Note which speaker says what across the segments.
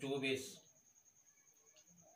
Speaker 1: 24,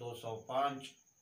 Speaker 1: 205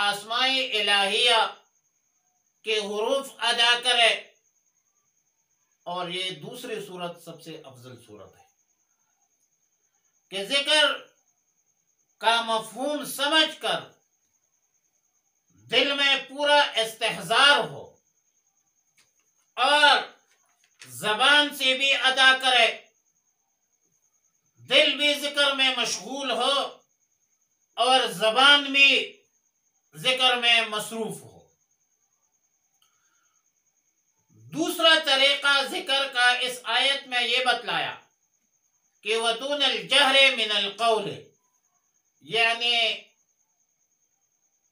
Speaker 1: آسمائی الہیہ کے حروف ادا کرے، اور یہ دوسری صورت سب سے افضل صورت ہے کہ ذکر کا مفہوم سمجھ کر دل میں پورا استحضار ہو اور زبان سے بھی ادا کرے، دل بھی ذکر میں مشغول ہو اور زبان بھی ذکر میں مصروف ہو۔ دوسرا طریقہ ذکر کا اس آیت میں یہ بتلایا کہ وَدُونَ الْجَهْرِ مِنَ الْقَوْلِ، یعنی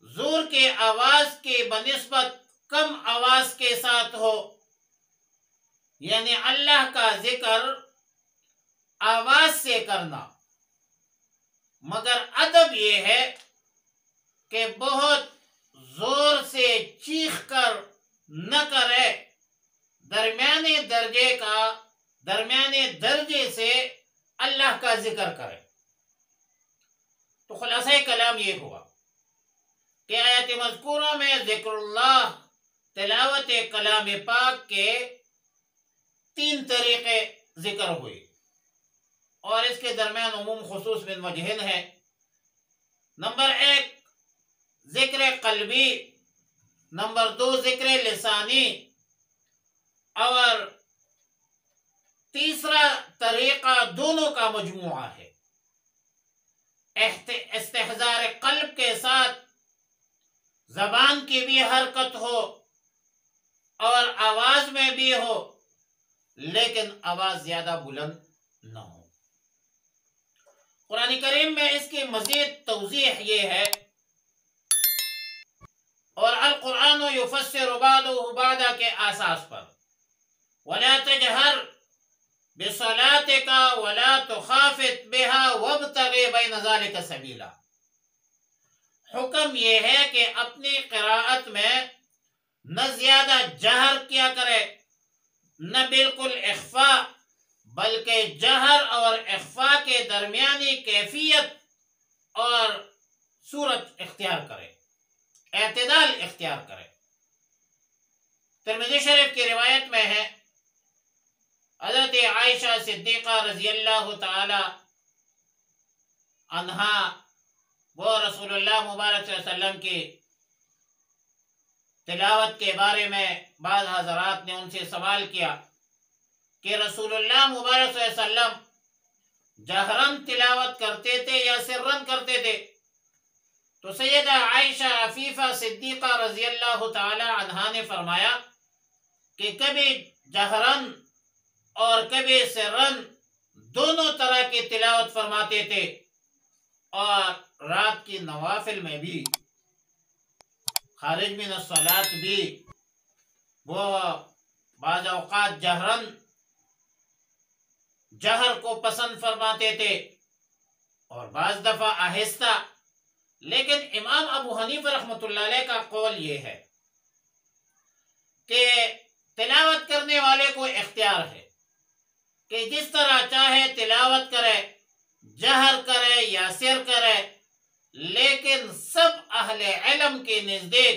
Speaker 1: زور کے آواز کے بنسبت کم آواز کے ساتھ ہو، یعنی اللہ کا ذکر آواز سے کرنا، مگر ادب یہ ہے کہ بہت زور سے چیخ کر نہ کرے، درمیانے درجے سے اللہ کا ذکر کرے۔ تو خلاصہ کلام یہ ہوا کہ آیت مذکورہ میں ذکر اللہ، تلاوت کلام پاک کے 3 طریقے ذکر ہوئے، اور اس کے درمیان عموم خصوص من وجہن ہے۔ نمبر 1 ذکر قلبی، نمبر 2 ذکر لسانی، اور تیسرا طریقہ دونوں کا مجموعہ ہے۔ استحضار قلب کے ساتھ زبان کی بھی حرکت ہو اور آواز میں بھی ہو، لیکن آواز زیادہ بلند نہ ہو۔ قرآن کریم میں اس کی مزید توضیح یہ ہے، اور القرآن یفسر بعضہ بعضا کے اساس پر، وَلَا تَجْهَرْ بِصَلَاتِكَ وَلَا تُخَافِتْ بِهَا وَابْتَغِ بَيْنَ ذَلِكَ سَبِيلًا۔ حکم یہ ہے کہ اپنی قراءت میں نہ زیادہ جہر کیا کرے نہ بالکل اخفا، بلکہ جہر اور اخفا کے درمیانی کیفیت اور صورت اختیار کرے، اعتدال اختیار کرے۔ ترمذی شریف کی روایت میں ہے، حضرت عائشہ صدیقہ رضی اللہ تعالی عنہا وہ رسول اللہ مبارک صلی اللہ علیہ وسلم کی تلاوت کے بارے میں بعض حضرات نے ان سے سوال کیا کہ رسول اللہ مبارک صلی اللہ علیہ وسلم جہرن تلاوت کرتے تھے یا سرن کرتے تھے؟ تو سیدہ عائشہ عفیفہ صدیقہ رضی اللہ تعالی عنہا نے فرمایا کہ کبھی جہرن اور کبھی سرن دونوں طرح کی تلاوت فرماتے تھے، اور رات کی نوافل میں بھی، خارج من الصلاۃ بھی وہ بعض اوقات جہر کو پسند فرماتے تھے اور بعض دفعہ آہستہ۔ لیکن امام ابو حنیفہ رحمۃ اللہ علیہ کا قول یہ ہے کہ تلاوت کرنے والے کو اختیار ہے کہ جس طرح چاہے تلاوت کرے، جہر کرے یا سر کرے، لیکن سب اہل علم کے نزدیک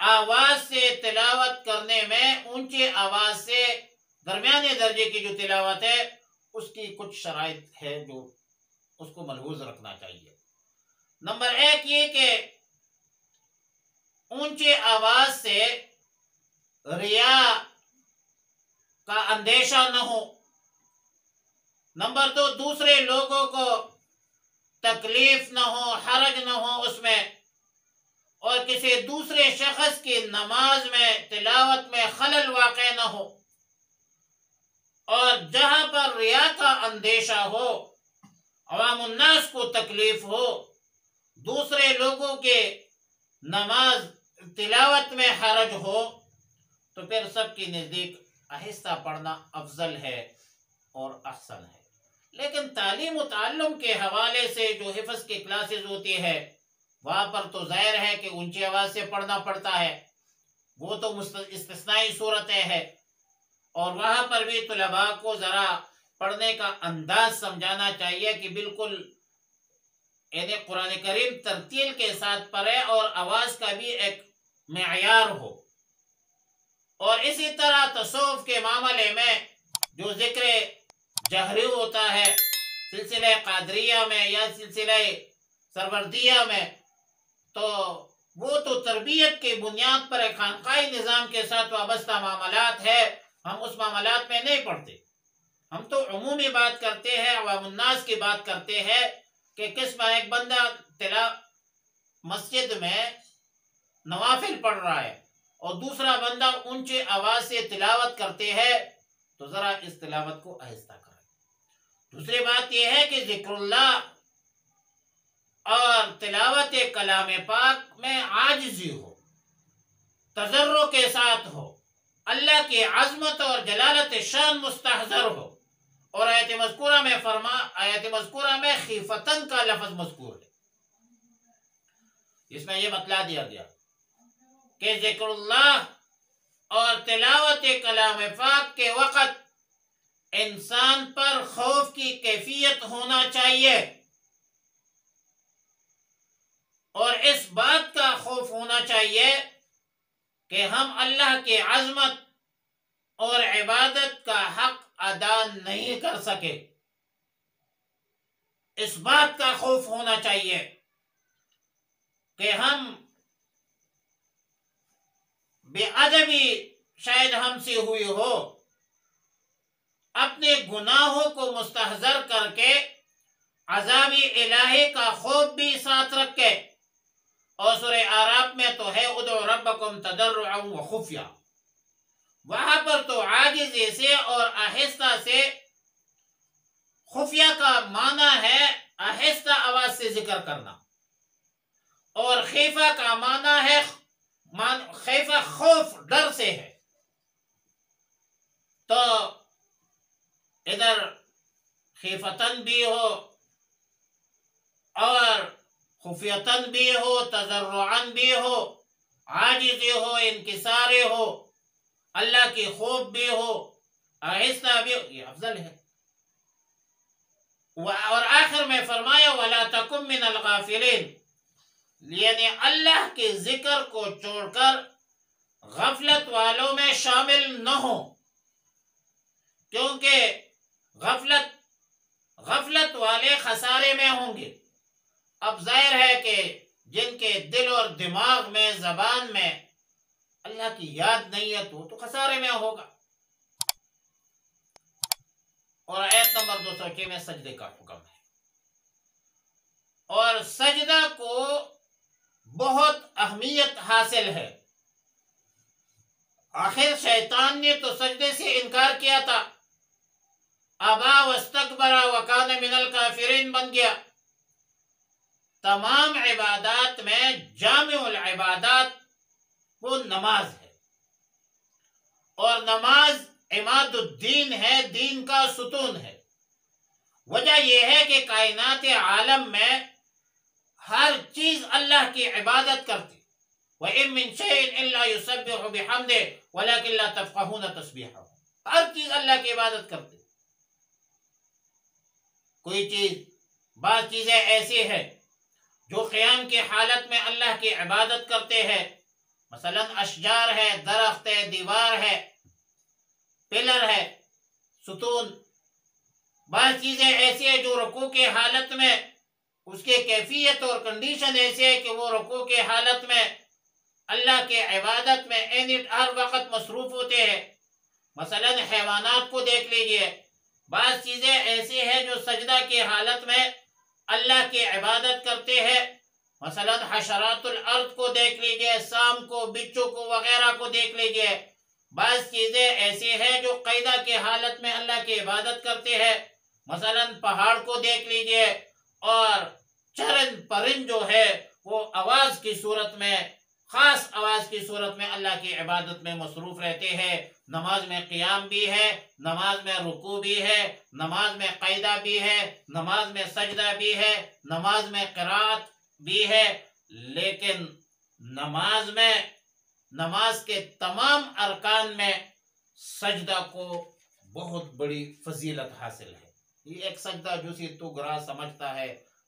Speaker 1: آواز سے تلاوت کرنے میں، اونچی آواز سے درمیانے درجے کی جو تلاوت ہے اس کی کچھ شرائط ہے جو اس کو ملحوظ رکھنا چاہیے۔ نمبر 1 یہ کہ اونچی آواز سے ریا کا اندیشہ نہ ہو۔ نمبر 2 دوسرے لوگوں کو تکلیف نہ ہو، حرج نہ ہو اس میں، اور کسی دوسرے شخص کی نماز میں تلاوت میں خلل واقع نہ ہو، اور جہاں پر ریا کا اندیشہ ہو، عوام الناس کو تکلیف ہو، دوسرے لوگوں کے نماز تلاوت میں حرج ہو، تو پھر سب کی نزدیک آہستہ پڑھنا افضل ہے اور احسن ہے۔ لیکن تعلیم و تعلم کے حوالے سے جو حفظ کی کلاسز ہوتی ہے وہاں پر تو ظاہر ہے کہ اونچی آواز سے پڑھنا پڑتا ہے، وہ تو استثنائی صورتیں ہیں، اور وہاں پر بھی طلباء کو ذرا پڑھنے کا انداز سمجھانا چاہیے کہ بالکل یعنی قرآن کریم ترتیل کے ساتھ پڑھے اور آواز کا بھی ایک معیار ہو. اور اسی طرح تصوف کے معاملے میں جو ذکر جہری ہوتا ہے سلسلہ قادریہ میں یا سلسلہ سروردیہ میں، تو وہ تو تربیت کی بنیاد پر ایک خانقاہی نظام کے ساتھ وابستہ معاملات ہے. ہم اس معاملات میں نہیں پڑھتے. ہم تو عمومی بات کرتے ہیں، عوام الناس کی بات کرتے ہیں کہ کس میں ایک بندہ مسجد میں نوافل پڑھ رہا ہے اور دوسرا بندہ اونچی آواز سے تلاوت کرتے ہیں، تو ذرا اس تلاوت کو آہستہ کریں. دوسری بات یہ ہے کہ ذکر اللہ اور تلاوت کلام پاک میں عاجزی ہو، تضرع کے ساتھ ہو، اللہ کی عظمت اور جلالت شان مستحضر ہو. اور آیت مذکورہ میں خیفتن کا لفظ مذکور ہے. اس میں یہ بتلا دیا گیا کہ ذکر اللہ اور تلاوت کلام پاک کے وقت انسان پر خوف کی کیفیت ہونا چاہیے، اور اس بات کا خوف ہونا چاہیے کہ ہم اللہ کی عظمت اور عبادت کا حق ادا نہیں کر سکے. اس بات کا خوف ہونا چاہیے کہ ہم بے ادبی شاید ہم سے ہوئی ہو، اپنے گناہوں کو مستحضر کر کے عذاب الہی کا خوف بھی ساتھ رکھے. اور سورہ اعراف میں تو ہے ادعوا ربکم تضرعا وخفیا، وہاں پر تو عاجزی سے اور آہستہ سے، خفیہ کا معنی ہے آہستہ آواز سے ذکر کرنا، اور خیفہ کا معنی ہے خیفہ خوف ڈر سے ہے. تو ادھر خیفتن بھی ہو اور خفیتن بھی ہو، تضرعن بھی ہو، عاجزی ہو، انکساری ہو، اللہ کی خوف بھی ہو، آہستہ بھی ہو، یہ افضل ہے. اور آخر میں فرمایا وَلَا تَكُن مِّنَ الْغَافِلِينَ، یعنی اللہ کے ذکر کو چھوڑ کر غفلت والوں میں شامل نہ ہو، کیونکہ غفلت والے خسارے میں ہوں گے. اب ظاہر ہے کہ جن کے دل اور دماغ میں، زبان میں اللہ کی یاد نہیں ہے تو خسارے میں ہوگا. اور آیت نمبر 206 میں سجدے کا حکم ہے، اور سجدہ کو بہت اہمیت حاصل ہے. آخر شیطان نے تو سجدے سے انکار کیا تھا، ابا واستکبر وکان من الکافرین بن گیا. تمام عبادات میں جامع العبادات وہ نماز ہے، اور نماز عماد الدین ہے، دین کا ستون ہے. وجہ یہ ہے کہ کائنات عالم میں ہر چیز اللہ کی عبادت کرتی. وَإِن مِّن شَيْءٍ إِلَّا يُسَبِّحُ بِحَمْدِهِ وَلَكِن لَّا تَفْقَهُونَ تَسْبِيحَهُ، ہر چیز اللہ کی عبادت کرتی. بعض چیزیں ایسی ہیں جو قیام کی حالت میں اللہ کی عبادت کرتے ہیں، مثلا اشجار ہے، درخت ہے، دیوار ہے، پلر ہے، ستون. بعض چیزیں ایسی ہیں جو رکوع کی حالت میں اس کے کیفیت اور کنڈیشن ایسے ہے کہ وہ رکوع کی حالت میں اللہ کی عبادت میں ہر وقت مصروف ہوتے ہیں. مثلا حیوانات کو دیکھ لیجئے، بعض چیزیں ایسی ہیں جو سجدہ کی حالت میں اللہ کی عبادت کرتے ہیں. مثلا حشرات الارض کو دیکھ لیجئے، سام کو، بچھو کو وغیرہ کو دیکھ لیجئے. بعض چیزیں ایسی ہیں جو قیدہ کی حالت میں اللہ کی عبادت کرتے ہیں. مثلا پہاڑ کو دیکھ لیجئے، اور چرند پرند جو ہے وہ آواز کی صورت میں، خاص آواز کی صورت میں اللہ کی عبادت میں مصروف رہتے ہیں. نماز میں قیام بھی ہے، نماز میں رکوع بھی ہے، نماز میں قیدہ بھی ہے، نماز میں سجدہ بھی ہے، نماز میں قرات بھی ہے. لیکن نماز کے تمام ارکان میں سجدہ کو بہت بڑی فضیلت حاصل ہے. یہ ایک سجدہ جسے تو گرا سمجھتا ہے،